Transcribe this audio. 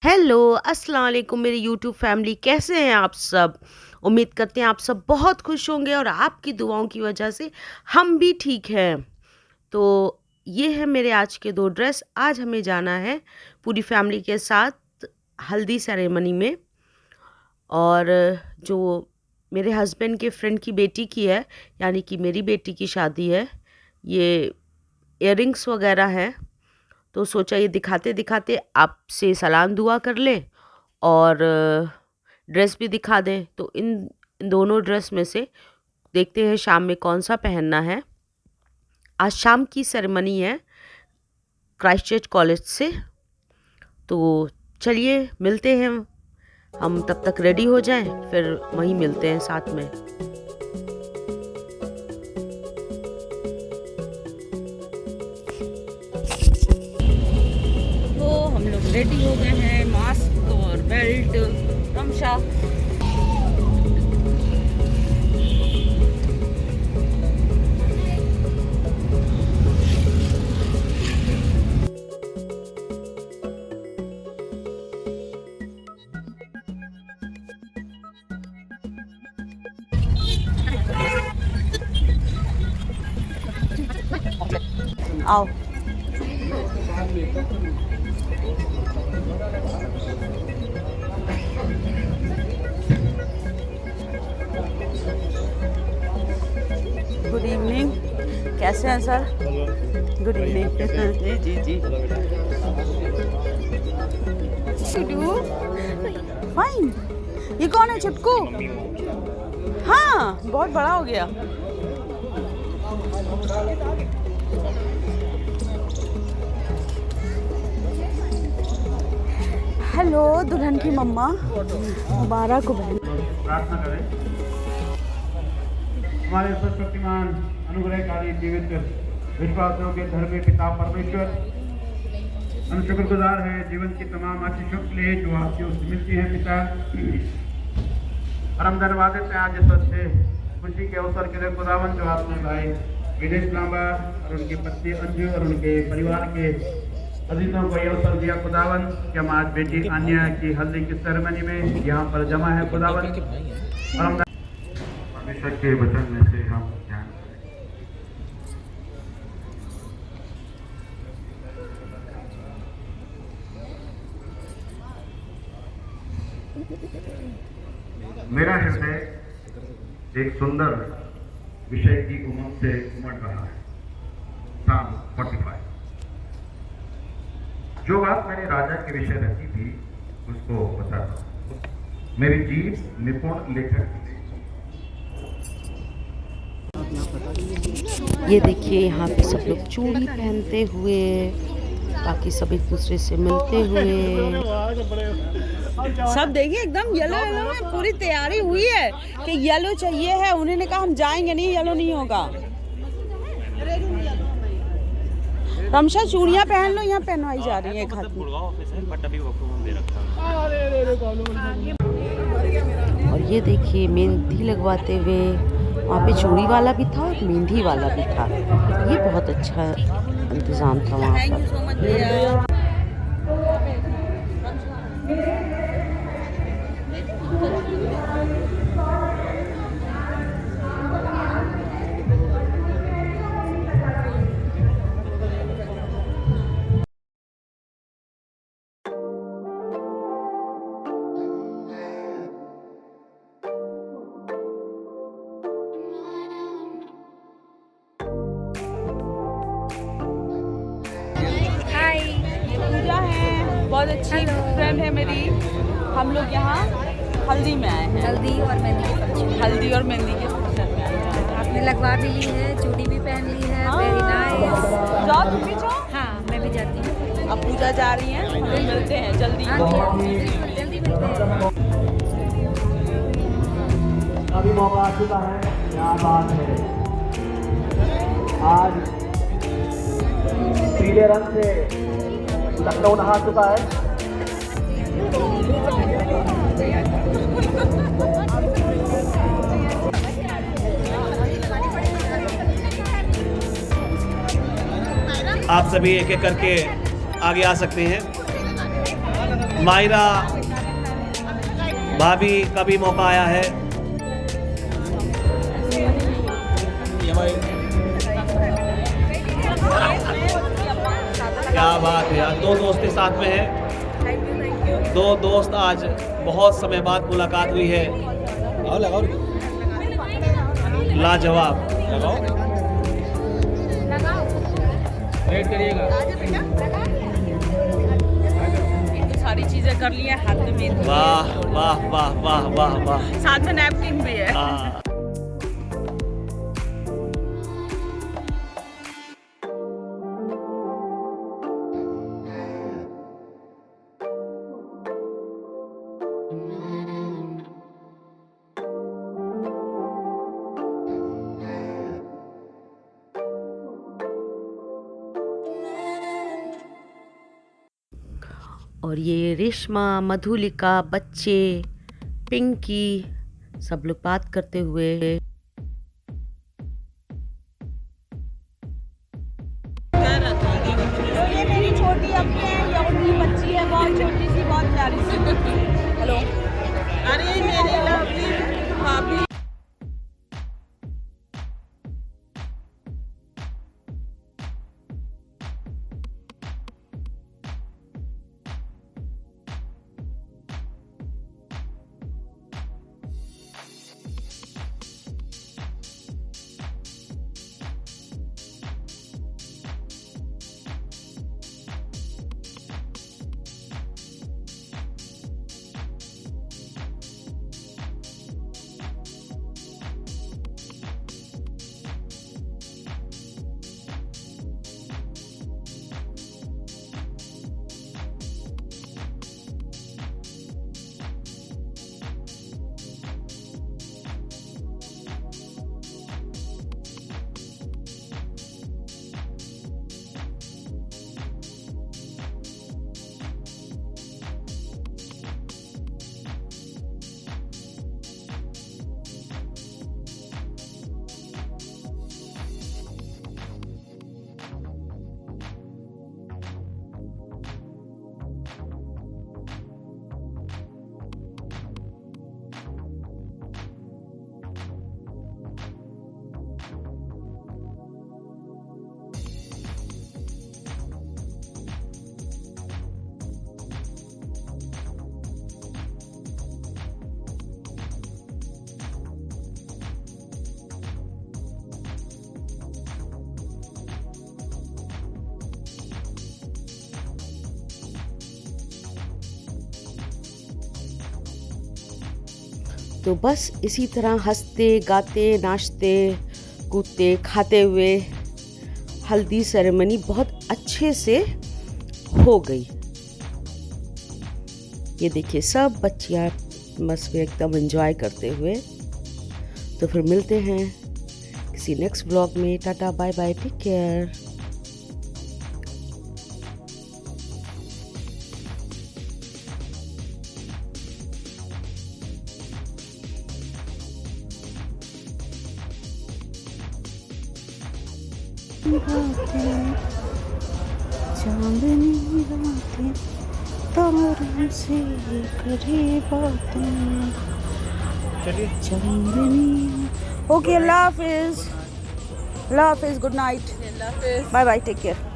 Hello, अस्सलाम वालेकुम मेरी यूट्यूब फैमिली, कैसे हैं आप सब? उम्मीद करते हैं आप सब बहुत खुश होंगे और आपकी दुआओं की वजह से हम भी ठीक हैं। तो ये है मेरे आज के 2 ड्रेस। आज हमें जाना है पूरी फैमिली के साथ हल्दी सेरेमनी में। और जो मेरे हस्बैंड के फ्रेंड की बेटी की है, यानी कि मेरी बेटी की शादी है। ये इयररिंग्स वगैरह हैं, तो सोचा ये दिखाते-दिखाते आपसे सलाम दुआ कर लें और ड्रेस भी दिखा दें। तो इन दोनों ड्रेस में से देखते हैं शाम में कौन-सा पहनना है। आज शाम की सेरेमनी है क्राइस्ट चर्च कॉलेज से। तो चलिए मिलते हैं, हम तब तक रेडी हो जाएँ, फिर वहीं मिलते हैं साथ में। तो हम लोग रेडी हो गए हैं, मास्क और बेल्ट, गमछा। आओ। गुड इवनिंग, कैसे हैं सर? Good evening. जी जी जी। फाइन। ये कौन है चिपकू? हाँ, बहुत बड़ा हो गया। हेलो दुल्हन की मम्मा, मुबारक हो बहन। प्रार्थना करें। हमारे सर्वशक्तिमान अनुग्रहकारी जीवित विश्वासियों के धर्मी पिता परमेश्वर, हम शुक्रगुजार हैं जीवन की तमाम आशीषों के लिए जो आपकी ओर से मिलती हैं पिता। और हम धन्यवाद देते हैं आज इस अच्छे खुशी के अवसर के लिए खुदावन, जो आपने भाई विदेश लांबा और उनकी पत्नी अंजू और उनके परिवार के अजीजों को यह अवसर दिया खुदावन कि हम आज बेटी आन्या की हल्दी की सेरेमनी में यहाँ पर जमा है खुदावन। और हम परमेश्वर के वचन में से हम ध्यान करें। मेरा हृदय एक सुंदर विषय की उमंग से उमड़ रहा है। साम 45। जो बात मैंने राजा के विषय रखी थी उसको बताता हूँ। मेरी जीभ निपुण लेखक की। ये देखिए यहाँ पे सब लोग चूड़ी पहनते हुए, बाकी सब एक दूसरे से मिलते हुए। सब देखिए एकदम येलो येलो में पूरी तैयारी हुई है कि येलो चाहिए है। उन्होंने कहा हम जाएंगे नहीं, येलो नहीं होगा। रमशा चूड़ियाँ पहन लो, यहाँ पहनवाई जा रही है एक हाथ में। और ये देखिए मेहंदी लगवाते हुए, वहाँ पे चूड़ी वाला भी था और मेहंदी वाला भी था। ये बहुत अच्छा इंतज़ाम था वहाँ पर। पूजा है, बहुत अच्छी फ्रेंड है मेरी। हम लोग यहाँ हल्दी में आए हैं। हल्दी और मेहंदी के फंक्शन। हल्दी और मेहंदी के फंक्शन में आए हैं। आपने लगवा भी ली है, चूड़ी भी पहन ली है। Very nice. जाओ तुम भी जाओ। हाँ, मैं भी जाती हूँ। अब पूजा जा रही हैं, फिर मिलते हैं जल्दी। हाँ जी, बिल्कुल जल्दी मिलते हैं। अभी मौका आ चुका है, क्या बात है। आज पीले रंग से लखनऊ नहा चुका है। आप सभी एक एक करके आगे आ सकते हैं। मायरा भाभी का भी मौका आया है। क्या बात है यार, 2 दोस्तें साथ में हैं। 2 दोस्त आज बहुत समय बाद मुलाकात हुई है। लगाओ लाजवाब। वेट करिएगा। सारी चीजें कर ली है, हाथ में मेहंदी, वाह वाह वाह वाह वाह वाह। साथ में नैपकिन भी है। हाँ। और ये रेशमा, मधुलिका, बच्चे, पिंकी सब लोग बात करते हुए। ये मेरी छोटी अपनी है, ये उनकी बच्ची है, बहुत छोटी सी, बहुत प्यारी सी। हेलो, अरे मेरी लवली भाभी। तो बस इसी तरह हंसते गाते नाचते कूदते खाते हुए हल्दी सेरेमनी बहुत अच्छे से हो गई। ये देखिए सब बच्चियाँ बस में एकदम एंजॉय करते हुए। तो फिर मिलते हैं किसी नेक्स्ट ब्लॉग में। टाटा बाय बाय, टेक केयर। चांदनी रातें तारों से करे बातें। चलिए चांदनी। ओके, अल्लाह हाफिज, good night, bye bye, take care.